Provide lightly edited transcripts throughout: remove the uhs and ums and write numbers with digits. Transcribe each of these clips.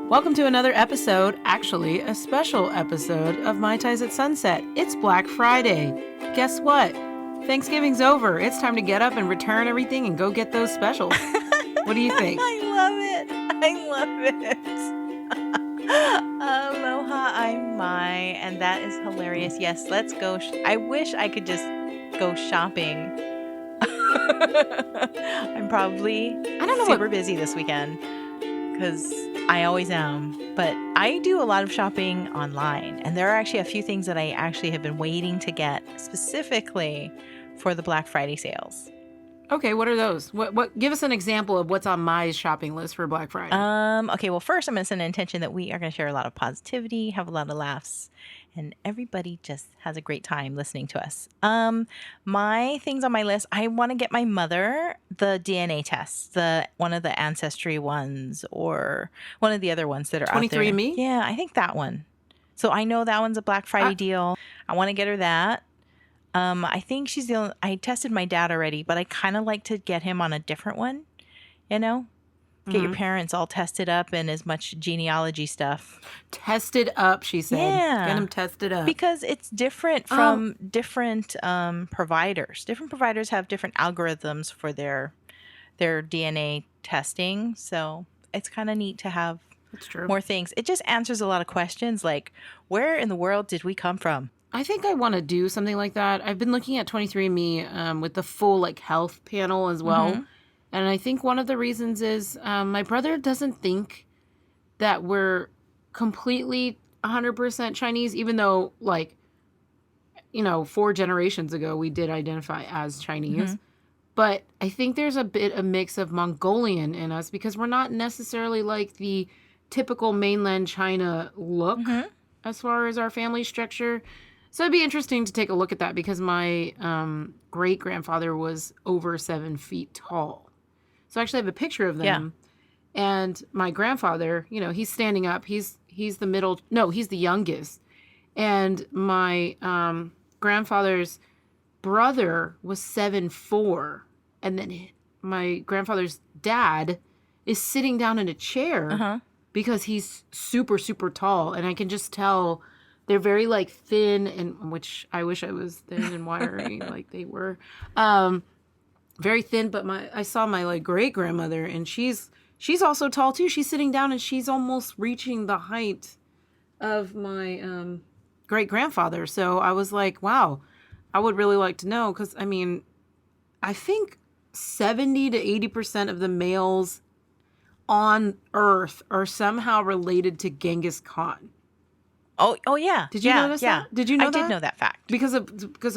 Welcome to another episode, actually a special episode of Mai Tais at Sunset. It's Black Friday. Guess what? Thanksgiving's over. It's time to get up and return everything and go get those specials. What do you think? I love it. Aloha, I'm Mai, and that is hilarious. Yes, let's go. I wish I could just go shopping. I'm probably super busy this weekend because I always am. But I do a lot of shopping online, and there are actually a few things that I actually have been waiting to get specifically for the Black Friday sales. Okay, what are those? What? Give us an example of what's on my shopping list for Black Friday. Okay, well, first I'm going to send an intention that we are going to share a lot of positivity, have a lot of laughs, and everybody just has a great time listening to us. My things on my list, I want to get my mother the DNA tests, one of the Ancestry ones or one of the other ones that are out there. 23andMe? Yeah, I think that one. So I know that one's a Black Friday deal. I want to get her that. I think she's the only, I tested my dad already, but I kind of like to get him on a different one, you know? Get your parents all tested up and as much genealogy stuff. Tested up, she said. Yeah. Get them tested up. Because it's different from different providers. Different providers have different algorithms for their DNA testing. So it's kind of neat to have more things. It just answers a lot of questions like, where in the world did we come from? I think I want to do something like that. I've been looking at 23andMe with the full health panel as well. Mm-hmm. And I think one of the reasons is my brother doesn't think that we're completely 100% Chinese, even though 4 generations ago we did identify as Chinese. Mm-hmm. But I think there's a mix of Mongolian in us because we're not necessarily like the typical mainland China look as far as our family structure. So it'd be interesting to take a look at that because my great-grandfather was over 7 feet tall. So I actually have a picture of them. Yeah. And my grandfather, he's standing up. He's the middle. No, he's the youngest. And my grandfather's brother was 7'4". And then my grandfather's dad is sitting down in a chair because he's super, super tall. And I can just tell... They're very thin, and which I wish I was thin and wiry like they were. Very thin, but I saw my great grandmother, and she's also tall too. She's sitting down, and she's almost reaching the height of my great grandfather. So I was like, wow, I would really like to know because I think 70 to 80% of the males on Earth are somehow related to Genghis Khan. Oh yeah. Did you notice that? Did you know that? I did know that fact. Because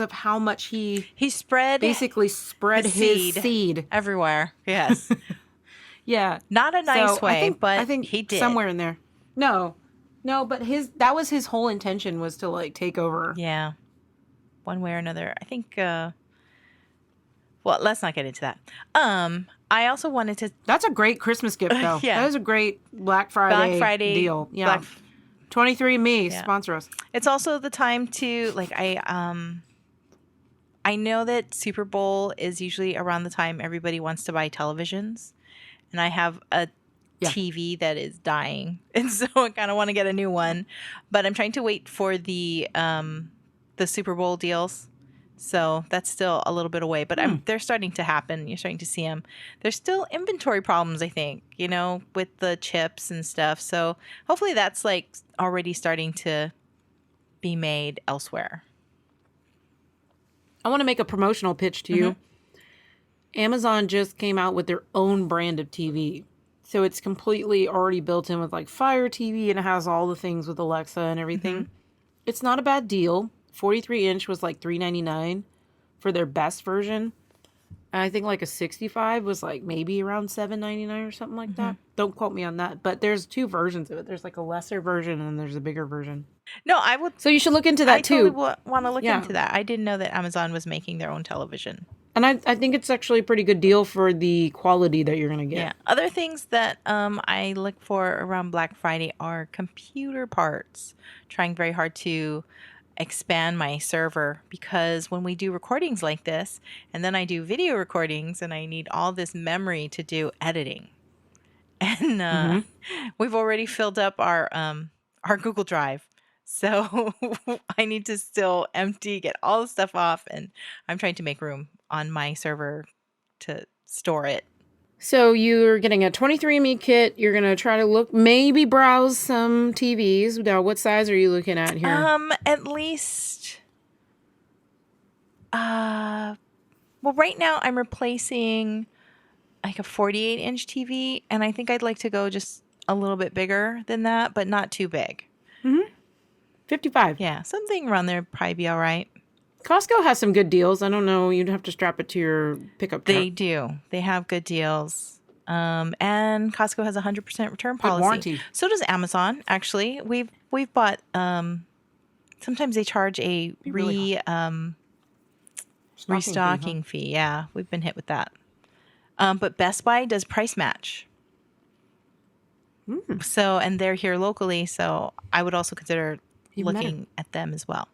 of how much he spread his seed everywhere. Yes. Yeah. Not a nice way, I think he did. Somewhere in there. No, but that was his whole intention was to take over. Yeah. One way or another. I think well, let's not get into that. I also wanted to That's a great Christmas gift though. Yeah. That is a great Black Friday deal. Yeah. 23andMe, sponsor us. It's also the time to I know that Super Bowl is usually around the time everybody wants to buy televisions, and I have a TV that is dying, and so I kind of want to get a new one, but I'm trying to wait for the Super Bowl deals. So that's still a little bit away, but they're starting to happen. You're starting to see them. There's still inventory problems, I think, with the chips and stuff. So hopefully that's already starting to be made elsewhere. I want to make a promotional pitch to you. Amazon just came out with their own brand of TV. So it's completely already built in with Fire TV, and it has all the things with Alexa and everything. It's not a bad deal. 43-inch was $399 for their best version. And I think a 65 was maybe around $799 or something like that. Don't quote me on that. But there's 2 versions of it. There's a lesser version and there's a bigger version. No, I would. So you should look into that too. I totally want to look into that. I didn't know that Amazon was making their own television. And I think it's actually a pretty good deal for the quality that you're going to get. Yeah. Other things that I look for around Black Friday are computer parts. Trying very hard to expand my server because when we do recordings like this and then I do video recordings and I need all this memory to do editing, and we've already filled up our Google Drive. So I need to still empty, get all the stuff off, and I'm trying to make room on my server to store it. So you're getting a 23andMe kit. You're going to try to maybe browse some TVs. Now, what size are you looking at here? At least, well, right now I'm replacing like a 48-inch TV, and I think I'd like to go just a little bit bigger than that, but not too big. 55. Yeah, something around there would probably be all right. Costco has some good deals. I don't know. You'd have to strap it to your pickup truck. They do. They have good deals. And Costco has a 100% return policy. Warranty. So does Amazon, actually. We've bought sometimes they charge a restocking fee. Yeah, we've been hit with that. But Best Buy does price match. So, and they're here locally, so I would also consider looking at them as well.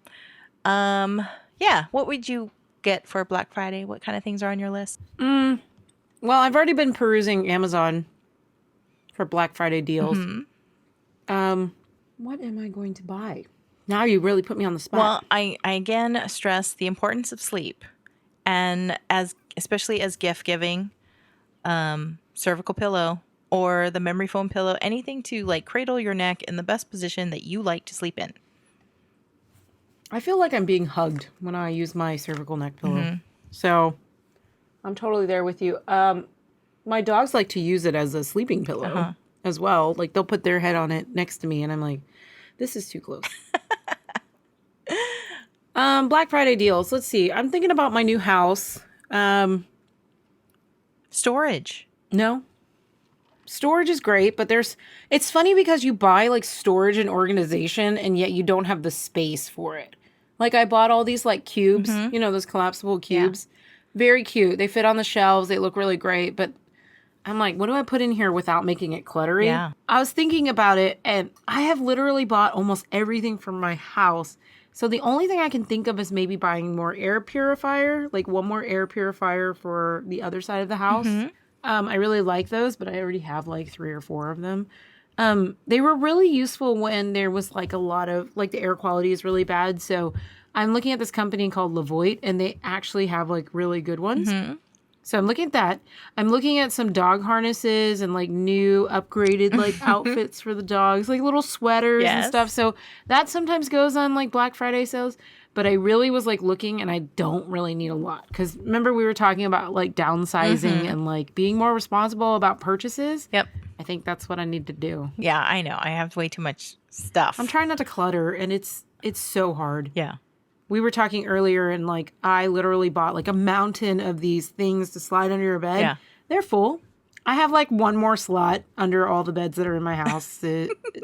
Yeah, what would you get for Black Friday? What kind of things are on your list? Well, I've already been perusing Amazon for Black Friday deals. What am I going to buy? Now you really put me on the spot. Well, I again stress the importance of sleep, and especially as gift giving, cervical pillow or the memory foam pillow, anything to like cradle your neck in the best position that you like to sleep in. I feel like I'm being hugged when I use my cervical neck pillow. So I'm totally there with you. My dogs like to use it as a sleeping pillow as well. Like they'll put their head on it next to me and I'm like, this is too close. Black Friday deals. Let's see. I'm thinking about my new house. Storage. No. Storage is great, but it's funny because you buy like storage and organization and yet you don't have the space for it. Like I bought all these like cubes, you know, those collapsible cubes. Yeah. Very cute. They fit on the shelves. They look really great, but I'm like, what do I put in here without making it cluttery? Yeah. I was thinking about it and I have literally bought almost everything from my house. So the only thing I can think of is maybe buying more air purifier, like one more air purifier for the other side of the house. I really like those, but I already have like 3 or 4 of them. They were really useful when there was like a lot of, like the air quality is really bad. So I'm looking at this company called Levoit and they actually have like really good ones. So I'm looking at that. I'm looking at some dog harnesses and like new upgraded like outfits for the dogs, like little sweaters and stuff. So that sometimes goes on like Black Friday sales. But I really was like looking and I don't really need a lot. Because remember we were talking about like downsizing and like being more responsible about purchases? Yep. I think that's what I need to do. Yeah, I know. I have way too much stuff. I'm trying not to clutter and it's so hard. Yeah. We were talking earlier and like I literally bought like a mountain of these things to slide under your bed. Yeah. They're full. I have like one more slot under all the beds that are in my house.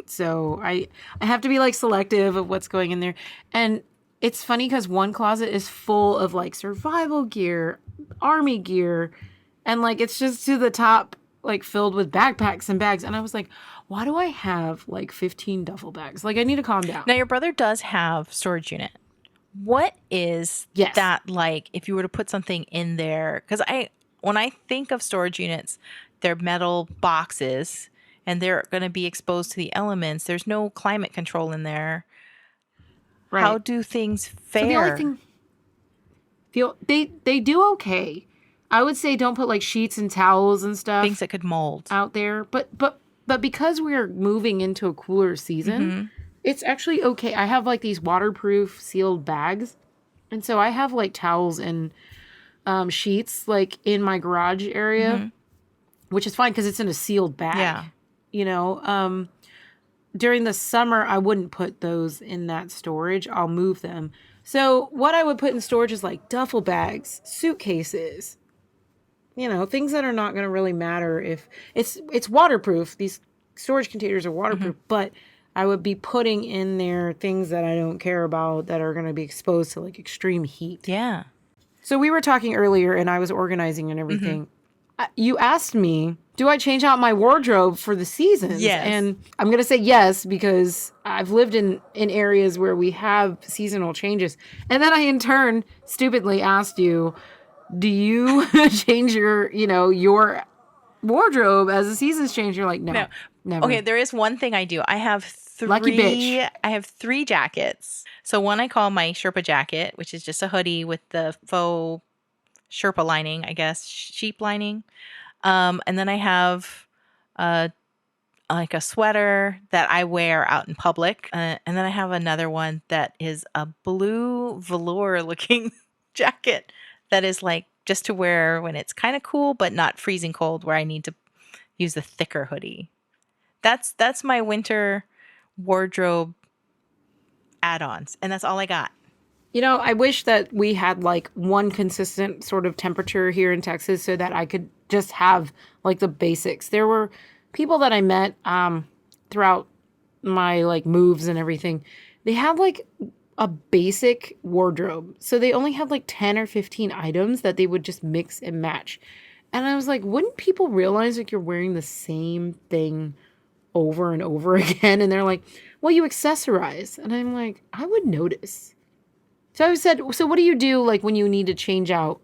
So I have to be like selective of what's going in there. And it's funny because one closet is full of like survival gear, army gear, and like it's just to the top, like filled with backpacks and bags. And I was like, why do I have like 15 duffel bags? Like I need to calm down. Now your brother does have storage unit. What is that like if you were to put something in there? Because when I think of storage units, they're metal boxes and they're going to be exposed to the elements. There's no climate control in there. Right. How do things fare? So the only thing, they do okay. I would say don't put like sheets and towels and stuff. Things that could mold out there. But because we're moving into a cooler season, it's actually okay. I have like these waterproof sealed bags. And so I have like towels and sheets like in my garage area, which is fine because it's in a sealed bag. Yeah. You know, during the summer, I wouldn't put those in that storage. I'll move them. So what I would put in storage is like duffel bags, suitcases, you know, things that are not going to really matter if it's waterproof. These storage containers are waterproof, but I would be putting in there things that I don't care about that are going to be exposed to like extreme heat. Yeah. So we were talking earlier and I was organizing and everything. You asked me, do I change out my wardrobe for the seasons? Yes. And I'm going to say yes, because I've lived in areas where we have seasonal changes. And then I, in turn, stupidly asked you, do you change your wardrobe as the seasons change. You're like, no, No. never. Okay, there is one thing I do. I have Lucky bitch. I have 3 jackets. So one I call my Sherpa jacket, which is just a hoodie with the faux Sherpa lining, I guess, sheep lining. And then I have like a sweater that I wear out in public. And then I have another one that is a blue velour looking jacket that is like just to wear when it's kind of cool, but not freezing cold where I need to use the thicker hoodie. That's my winter wardrobe add-ons. And that's all I got. I wish that we had like one consistent sort of temperature here in Texas so that I could just have like the basics. There were people that I met throughout my like moves and everything. They had like a basic wardrobe. So they only had like 10 or 15 items that they would just mix and match. And I was like, wouldn't people realize like you're wearing the same thing over and over again? And they're like, well, you accessorize. And I'm like, I would notice. So I said, so what do you do like when you need to change out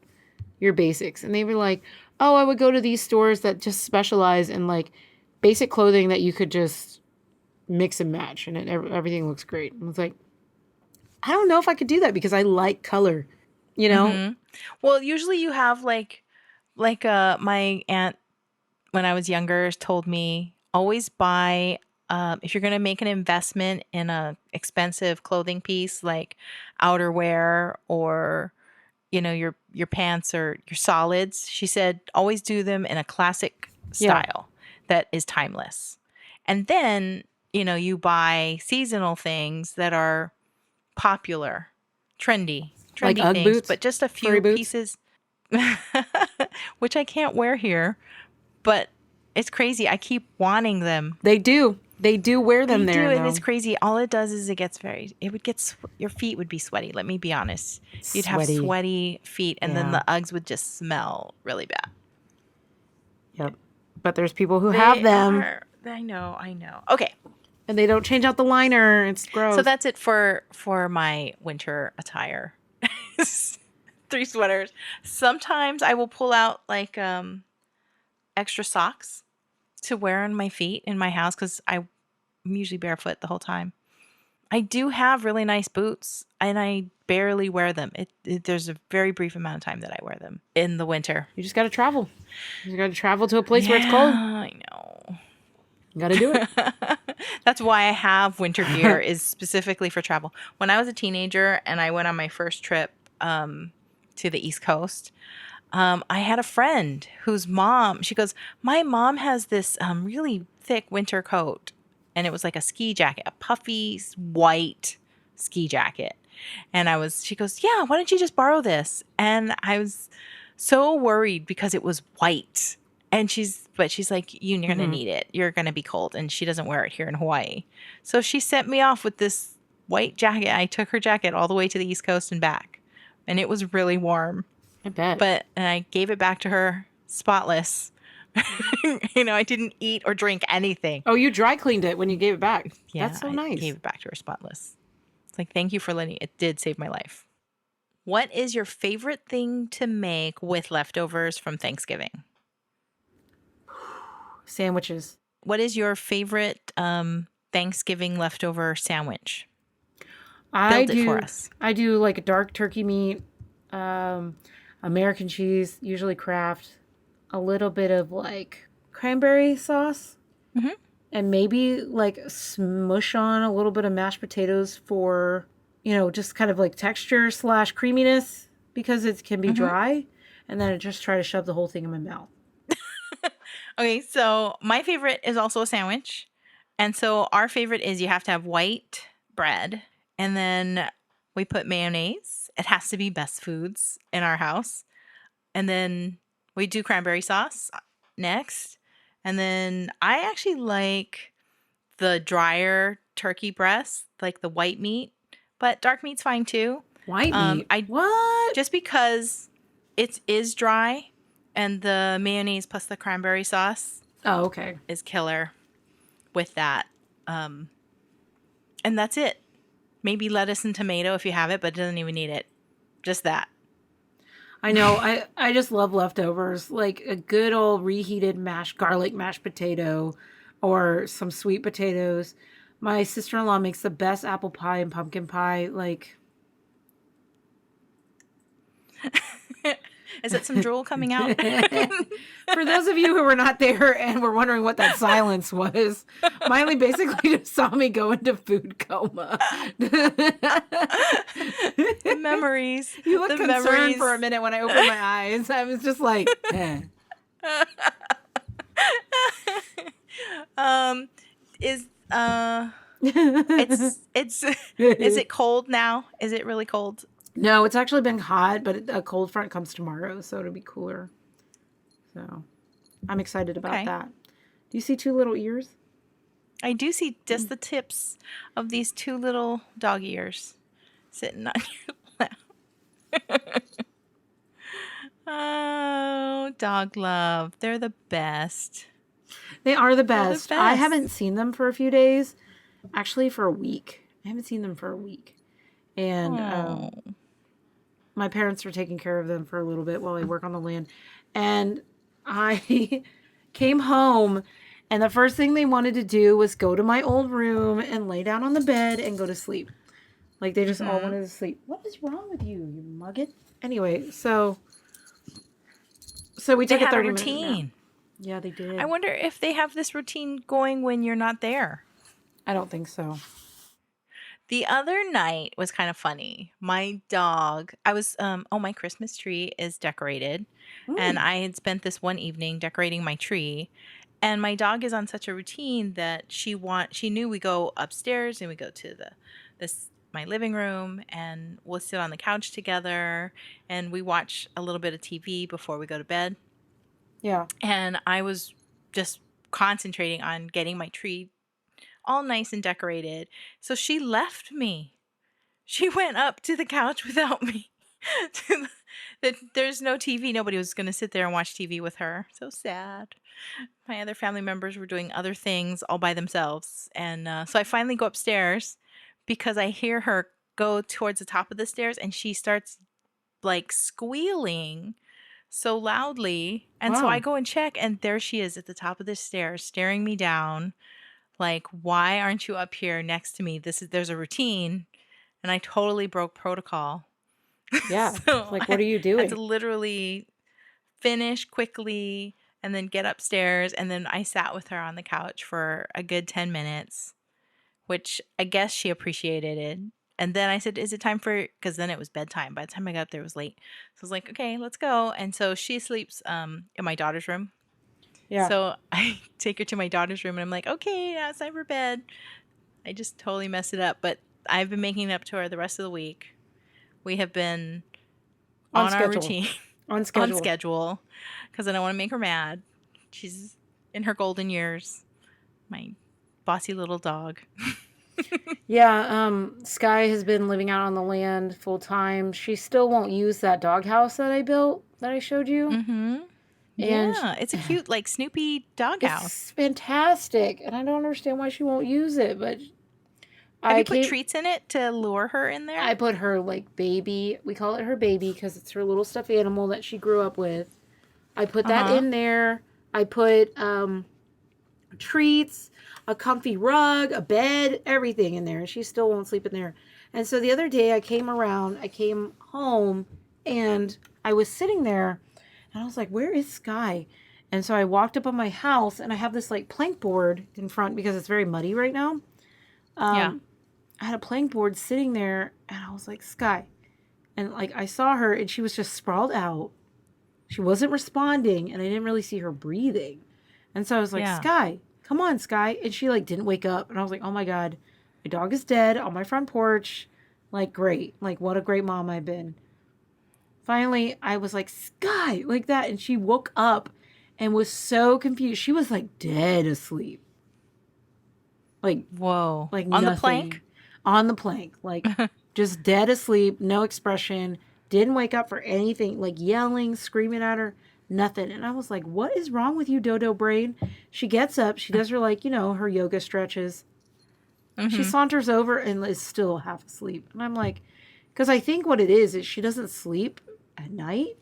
your basics? And they were like, oh, I would go to these stores that just specialize in like basic clothing that you could just mix and match and everything looks great. And I was like, I don't know if I could do that because I like color, Mm-hmm. Well, usually you have like my aunt when I was younger told me always buy if you're going to make an investment in a expensive clothing piece like outerwear or your pants or your solids, she said always do them in a classic style that is timeless. And then, you buy seasonal things that are popular, trendy like Ugg things, boots, but just a few pieces which I can't wear here, but it's crazy. I keep wanting them. They do wear them they there. Do, and it's crazy. All it does is your feet would be sweaty. Let me be honest. You'd have sweaty feet, and then the Uggs would just smell really bad. Yep. But there's people who have them. I know. Okay. And they don't change out the liner. It's gross. So that's it for my winter attire. 3 sweaters. Sometimes I will pull out like extra socks to wear on my feet in my house because I'm usually barefoot the whole time. I do have really nice boots and I barely wear them. There's a very brief amount of time that I wear them in the winter. You just got to travel. You got to travel to a place where it's cold. I know. You got to do it. That's why I have winter gear is specifically for travel. When I was a teenager and I went on my first trip to the East Coast, I had a friend whose mom, she goes, my mom has this really thick winter coat. And it was like a ski jacket, a puffy white ski jacket. And she goes, yeah, why don't you just borrow this? And I was so worried because it was white. And she's like, you're going to need it. You're going to be cold. And she doesn't wear it here in Hawaii. So she sent me off with this white jacket. I took her jacket all the way to the East Coast and back. And it was really warm. I bet. And I gave it back to her spotless. I didn't eat or drink anything. Oh, you dry cleaned it when you gave it back. Yeah, that's so nice. I gave it back to her spotless. It's like, thank you for letting it did save my life. What is your favorite thing to make with leftovers from Thanksgiving? Sandwiches. What is your favorite Thanksgiving leftover sandwich? Build it for us. I do like a dark turkey meat, American cheese, usually Kraft, a little bit of like cranberry sauce, and maybe like smush on a little bit of mashed potatoes for, just kind of like texture / creaminess because it can be dry. And then I just try to shove the whole thing in my mouth. Okay, so my favorite is also a sandwich. And so our favorite is you have to have white bread. And then we put mayonnaise. It has to be Best Foods in our house. And then we do cranberry sauce next. And then I actually like the drier turkey breast, like the white meat. But dark meat's fine too. White meat? What? Just because it is dry and the mayonnaise plus the cranberry sauce is killer with that. And that's it. Maybe lettuce and tomato if you have it, but it doesn't even need it. Just that. I know. I just love leftovers. Like a good old reheated garlic mashed potato or some sweet potatoes. My sister-in-law makes the best apple pie and pumpkin pie. Like Is it some drool coming out? for those of you who were not there and were wondering what that silence was, Miley basically just saw me go into food coma. The memories. You looked The concerned memories. for a minute when I opened my eyes. I was just like, eh. Is it's is it cold now? Is it really cold? No, it's actually been hot, but a cold front comes tomorrow, so it'll be cooler. So I'm excited about that. Do you see two little ears? I do see just the tips of these two little dog ears sitting on your lap. Oh, dog love. They're the best. They are the They're the best. I best. haven't seen them for a few days. Actually, for a week. I haven't seen them for a week. And my parents were taking care of them for a little bit while I work on the land. And I came home, and the first thing they wanted to do was go to my old room and lay down on the bed and go to sleep. Like, they just all wanted to sleep. What is wrong with you, you mugget? Anyway, so we took a 30-minute routine. nap. Yeah, they did. I wonder if they have this routine going when you're not there. I don't think so. The other night was kind of funny. My dog, my Christmas tree is decorated. And I had spent this one evening decorating my tree. And my dog is on such a routine that she knew we go upstairs and we go to my living room and we'll sit on the couch together and we watch a little bit of TV before we go to bed. Yeah. And I was just concentrating on getting my tree all nice and decorated. So she left me. She went up to the couch without me. There's no TV. Nobody was going to sit there and watch TV with her. So sad. My other family members were doing other things all by themselves. And so I finally go upstairs because I hear her go towards the top of the stairs and she starts like squealing so loudly. And so I go and check and there she is at the top of the stairs staring me down. Like, why aren't you up here next to me? There's a routine. And I totally broke protocol. Yeah. So like, what are you doing? I had to literally finish quickly and then get upstairs. And then I sat with her on the couch for a good 10 minutes, which I guess she appreciated it. And then I said, is it time because then it was bedtime. By the time I got up there, it was late. So I was like, okay, let's go. And so she sleeps in my daughter's room. Yeah. So I take her to my daughter's room and I'm like, okay, now it's time for bed. I just totally messed it up. But I've been making it up to her the rest of the week. We have been on our routine. On schedule. Because I don't want to make her mad. She's in her golden years. My bossy little dog. Yeah, Sky has been living out on the land full time. She still won't use that doghouse that I built, that I showed you. Mm-hmm. And yeah, it's a cute, like, Snoopy doghouse. It's fantastic, and I don't understand why she won't use it, but... Have you put treats in it to lure her in there? I put her, like, baby... We call it her baby, because it's her little stuffed animal that she grew up with. I put that in there. I put treats, a comfy rug, a bed, everything in there, and she still won't sleep in there. And so the other day, I came home, and I was sitting there, and I was like, where is Sky? And so I walked up on my house, and I have this, like, plank board in front because it's very muddy right now. I had a plank board sitting there, and I was like, Sky. And, like, I saw her, and she was just sprawled out. She wasn't responding, and I didn't really see her breathing. And so I was like, Sky, come on, Sky. And she, like, didn't wake up. And I was like, oh, my God, my dog is dead on my front porch. Like, great. Like, what a great mom I've been. Finally, I was like, Sky, like that. And she woke up and was so confused. She was, like, dead asleep. Like, whoa. Like, on nothing. The plank? On the plank. Like, just dead asleep, no expression. Didn't wake up for anything. Like, yelling, screaming at her. Nothing. And I was like, what is wrong with you, Dodo Brain? She gets up. She does her, like, her yoga stretches. Mm-hmm. She saunters over and is still half asleep. And I'm like, because I think what it is she doesn't sleep at night.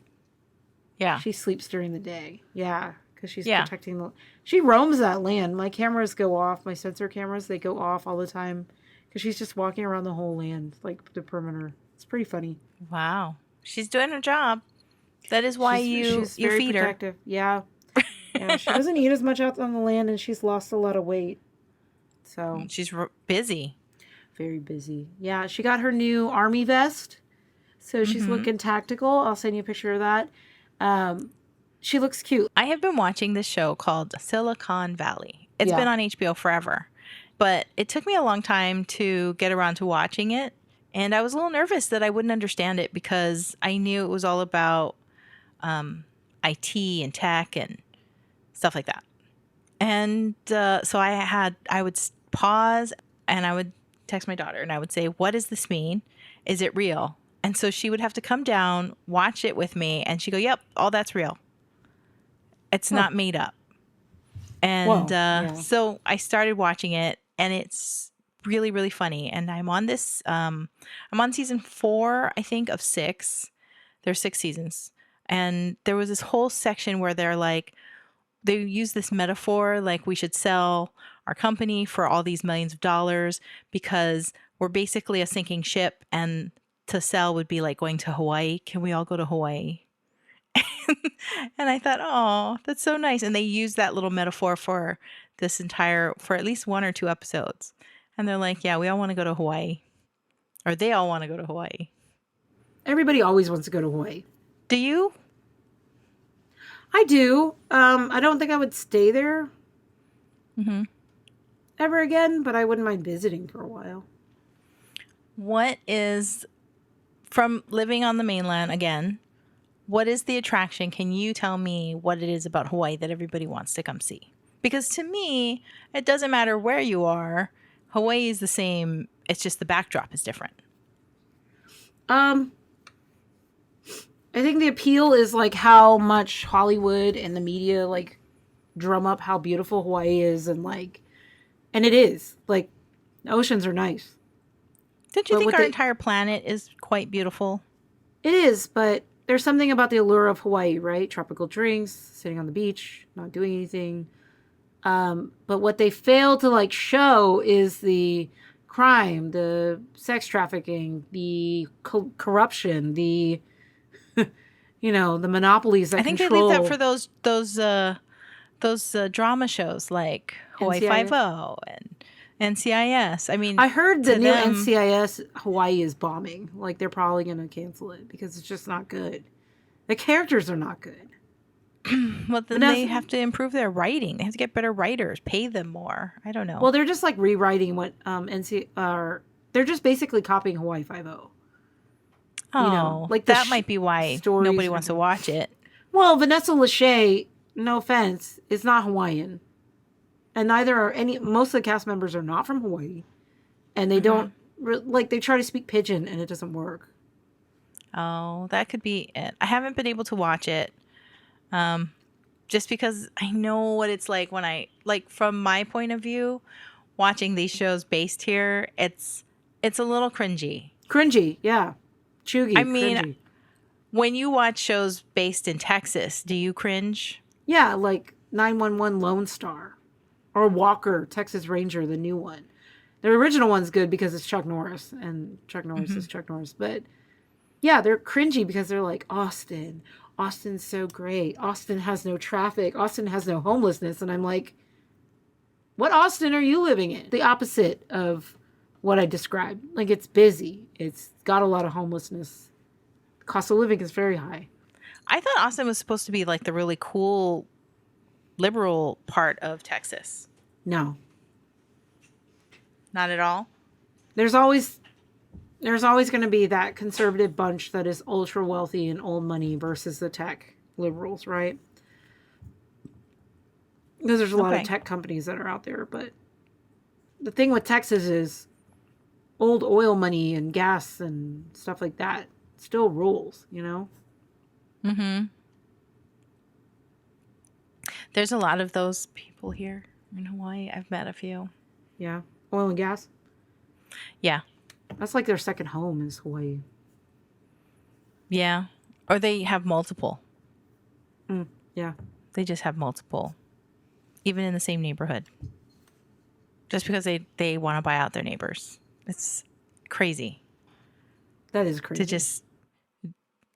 Yeah. She sleeps during the day. Yeah, because she's Yeah. protecting the... She roams that land. My cameras go off. My sensor cameras, they go off all the time. Because she's just walking around the whole land, like the perimeter. It's pretty funny. Wow. She's doing her job. That is why She's you very feed her. protective. Yeah. Yeah, she doesn't eat as much out on the land, and she's lost a lot of weight. So She's busy. very busy. Yeah, she got her new army vest. So she's looking tactical. I'll send you a picture of that. She looks cute. I have been watching this show called Silicon Valley. It's been on HBO forever, but it took me a long time to get around to watching it. And I was a little nervous that I wouldn't understand it because I knew it was all about IT and tech and stuff like that. And so I would pause and I would text my daughter and I would say, what does this mean? Is it real? And so she would have to come down, watch it with me, and she'd go, yep, all that's real. It's not made up. And so I started watching it, and it's really, really funny. And I'm on this, I'm on season 4, I think, of 6. There's 6 seasons. And there was this whole section where they're like, they use this metaphor, like we should sell our company for all these millions of dollars because we're basically a sinking ship, and to sell would be like going to Hawaii. Can we all go to Hawaii? And I thought, oh, that's so nice. And they use that little metaphor for for at least 1 or 2 episodes. And they're like, yeah, we all want to go to Hawaii. Or they all want to go to Hawaii. Everybody always wants to go to Hawaii. Do you? I do. I don't think I would stay there ever again, but I wouldn't mind visiting for a while. What is, from living on the mainland again, what is the attraction? Can you tell me what it is about Hawaii that everybody wants to come see? Because to me, it doesn't matter where you are. Hawaii is the same. It's just the backdrop is different. I think the appeal is like how much Hollywood and the media like drum up how beautiful Hawaii is, and it is. Like, the oceans are nice. Don't you think our entire planet is quite beautiful? It is, but there's something about the allure of Hawaii, right? Tropical drinks, sitting on the beach, not doing anything. But what they fail to show is the crime, the sex trafficking, the corruption, the the monopolies that control. I think they leave that for those drama shows like Hawaii NCIS? 5-0 and NCIS. I mean, I heard the new NCIS Hawaii is bombing. Like, they're probably going to cancel it because it's just not good. The characters are not good. Well, then they have to improve their writing. They have to get better writers, pay them more. I don't know. Well, they're just rewriting what they're just basically copying Hawaii 5-0. Oh, that might be why nobody wants to watch it. Well, Vanessa Lachey, no offense, is not Hawaiian. And neither are most of the cast members are not from Hawaii. And they don't, they try to speak pidgin and it doesn't work. Oh, that could be it. I haven't been able to watch it. Just because I know what it's like when from my point of view, watching these shows based here, it's a little cringy. Cringy, yeah. Chuggy, I mean, cringy. When you watch shows based in Texas, do you cringe? Yeah, like 911 Lone Star or Walker, Texas Ranger, the new one. The original one's good because it's Chuck Norris, and Chuck Norris is Chuck Norris. But yeah, they're cringy because they're like, Austin. Austin's so great. Austin has no traffic. Austin has no homelessness. And I'm like, what Austin are you living in? The opposite of what I described. Like, it's busy. It's got a lot of homelessness. The cost of living is very high. I thought Austin was supposed to be like the really cool liberal part of Texas. No. Not at all? There's always going to be that conservative bunch that is ultra wealthy and old money versus the tech liberals, right? Because there's a lot of tech companies that are out there. But the thing with Texas is old oil money and gas and stuff like that still rules, Mm-hmm. There's a lot of those people here in Hawaii. I've met a few. Yeah. Oil and gas? Yeah. That's like their second home is Hawaii. Yeah. Or they have multiple. Yeah. They just have multiple, even in the same neighborhood. Just because they want to buy out their neighbors. It's crazy. That is crazy. To just,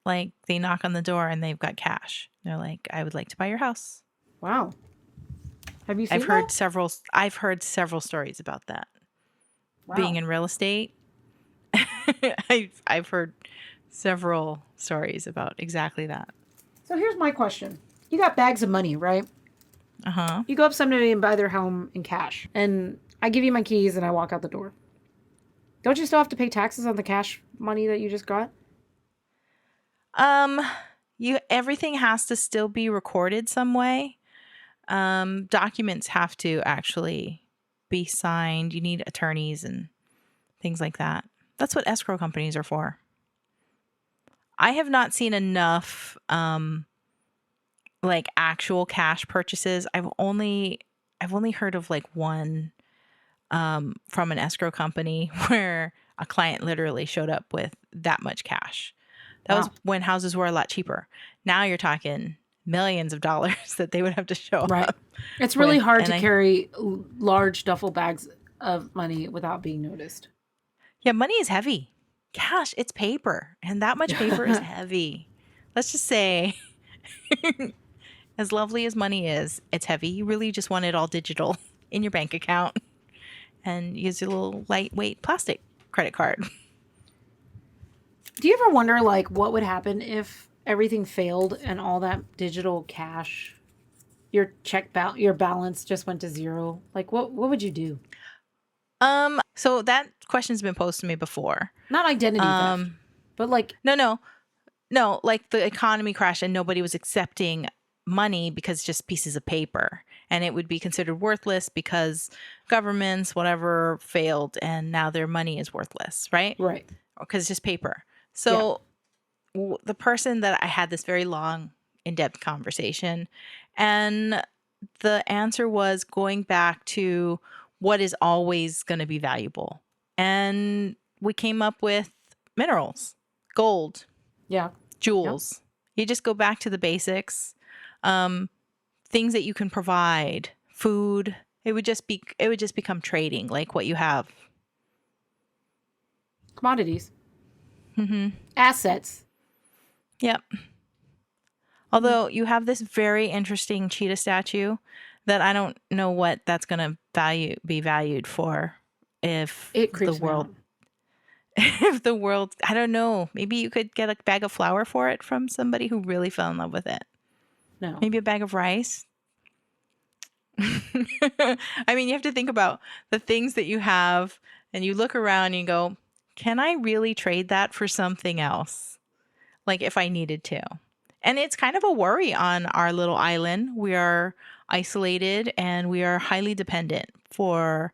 like, they knock on the door and they've got cash. They're like, I would like to buy your house. Wow. Have you seen I've heard several stories about that. Wow. Being in real estate, I've heard several stories about exactly that. So here's my question. You got bags of money, right? Uh-huh. You go up somebody and buy their home in cash. And I give you my keys and I walk out the door. Don't you still have to pay taxes on the cash money that you just got? Everything has to still be recorded some way. Documents have to actually be signed. You need attorneys and things like that. That's what escrow companies are for. I have not seen enough like actual cash purchases. I've only heard of like one from an escrow company where a client literally showed up with that much cash. That was when houses were a lot cheaper. Now you're talking millions of dollars that they would have to show up. It's really hard to carry large duffel bags of money without being noticed. Yeah, money is heavy. Cash, it's paper. And that much paper is heavy. Let's just say, as lovely as money is, it's heavy. You really just want it all digital in your bank account and use your little lightweight plastic credit card. Do you ever wonder, like, what would happen if everything failed and all that digital cash, your your balance just went to zero? Like, what would you do? So that question's been posed to me before. Not identity theft, but like no, like the economy crashed and nobody was accepting money because it's just pieces of paper, and it would be considered worthless because governments, whatever, failed, and now their money is worthless, right? Right. Because it's just paper. So the person that I had this very long, in-depth conversation, and the answer was going back to what is always going to be valuable. And we came up with minerals, gold, jewels. You just go back to the basics, things that you can provide, food. It would just become trading, like what you have. Commodities. Assets. Yep. Although you have this very interesting cheetah statue that I don't know what that's going to be valued for if the world, I don't know, maybe you could get a bag of flour for it from somebody who really fell in love with it. No. Maybe a bag of rice. I mean, you have to think about the things that you have and you look around and you go, can I really trade that for something else? Like if I needed to. And it's kind of a worry on our little island. We are isolated and we are highly dependent for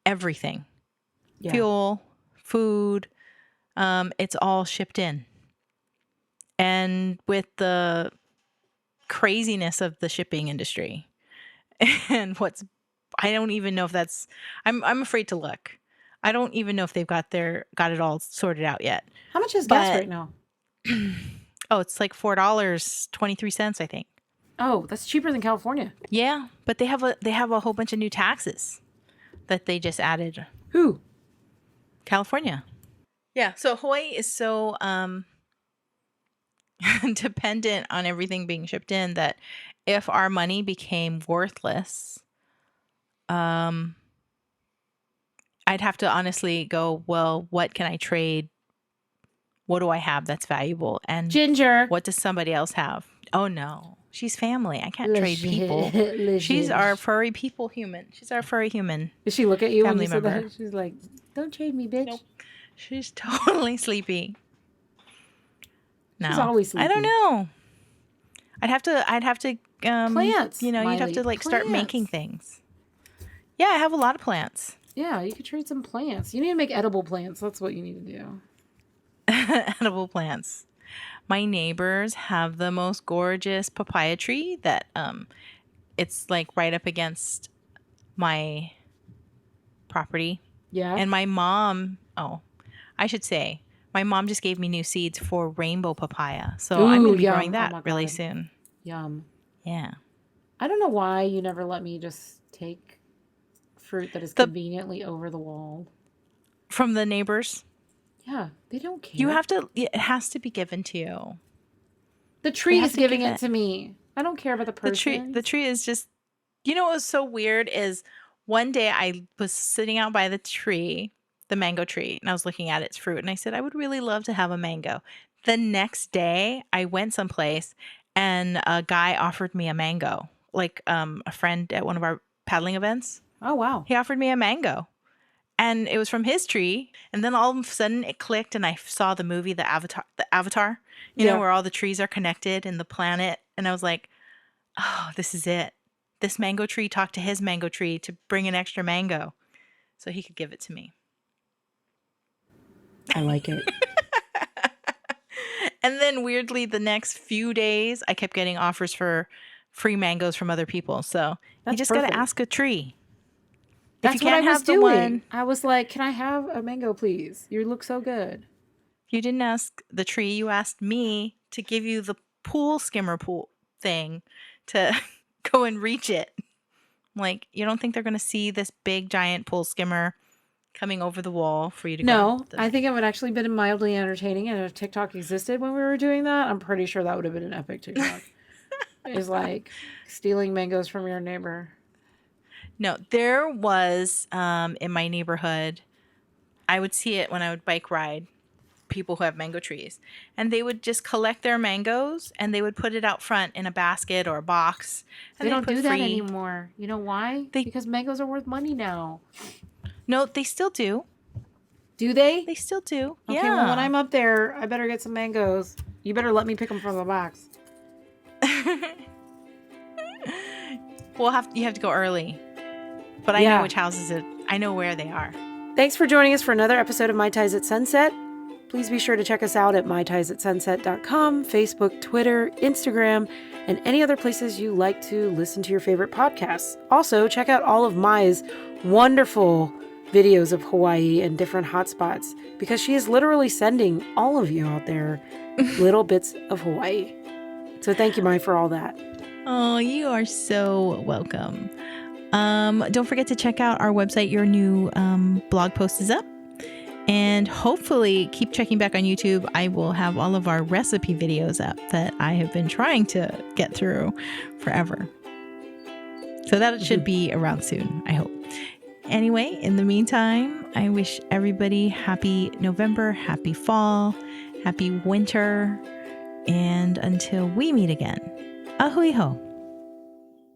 everything. Yeah. Fuel, food, it's all shipped in. And with the craziness of the shipping industry and I don't even know if that's, I'm afraid to look. I don't even know if they've got it all sorted out yet. How much is gas right now? Oh, it's like $4.23, I think. Oh, that's cheaper than California. Yeah, but they have a whole bunch of new taxes that they just added. Who? California. Yeah, so Hawaii is so dependent on everything being shipped in that if our money became worthless, I'd have to honestly go, well, what can I trade? What do I have that's valuable? And Ginger. What does somebody else have? Oh, no. She's family. I can't trade people. She's our furry people human. She's our furry human. Did she look at you when you said that? She's like, don't trade me, bitch. Nope. She's totally sleepy. No. She's always sleepy. I don't know. I'd have to plants. You know, Miley. You'd have to like start making things. Yeah, I have a lot of plants. Yeah, you could trade some plants. You need to make edible plants. That's what you need to do. Edible plants. My neighbors have the most gorgeous papaya tree that it's like right up against my property. Yeah. And my mom, I should say, my mom just gave me new seeds for rainbow papaya. So I'm going to be growing that really soon. Yum. Yeah. I don't know why you never let me just take fruit that is The conveniently over the wall. From the neighbors. Yeah, they don't care. You have to. It has to be given to you. The tree is giving it to me. I don't care about the person. The tree is just. You know what was so weird is one day I was sitting out by the tree, the mango tree, and I was looking at its fruit, and I said I would really love to have a mango. The next day, I went someplace, and a guy offered me a mango, like a friend at one of our paddling events. Oh, wow. He offered me a mango. And it was from his tree. And then all of a sudden it clicked and I saw the movie, the Avatar, you know, where all the trees are connected in the planet. And I was like, oh, this is it. This mango tree talked to his mango tree to bring an extra mango so he could give it to me. I like it. And then weirdly, the next few days, I kept getting offers for free mangoes from other people. So you just got to ask a tree. That's what I was doing. I was like, can I have a mango, please? You look so good. You didn't ask the tree. You asked me to give you the skimmer pool thing to go and reach it. Like, you don't think they're going to see this big, giant pool skimmer coming over the wall for you to go? No, I think it would actually been mildly entertaining. And if TikTok existed when we were doing that, I'm pretty sure that would have been an epic TikTok. It's like stealing mangoes from your neighbor. No, there was in my neighborhood, I would see it when I would bike ride, people who have mango trees. And they would just collect their mangoes and they would put it out front in a basket or a box. And they don't do that anymore. You know why? Because mangoes are worth money now. No, they still do. Do they? They still do. Okay, yeah. Well, when I'm up there, I better get some mangoes. You better let me pick them from the box. You have to go early. But I know which houses I know where they are. Thanks for joining us for another episode of Mai Tais at Sunset. Please be sure to check us out at MaiTaisAtSunset.com, Facebook, Twitter, Instagram, and any other places you like to listen to your favorite podcasts. Also, check out all of Mai's wonderful videos of Hawaii and different hotspots because she is literally sending all of you out there little bits of Hawaii. So thank you, Mai, for all that. Oh, you are so welcome. Don't forget to check out our website. Your new blog post is up. And hopefully keep checking back on YouTube. I will have all of our recipe videos up that I have been trying to get through forever. So that should be around soon, I hope. Anyway, in the meantime, I wish everybody happy November, happy fall, happy winter. And until we meet again, ahui ho.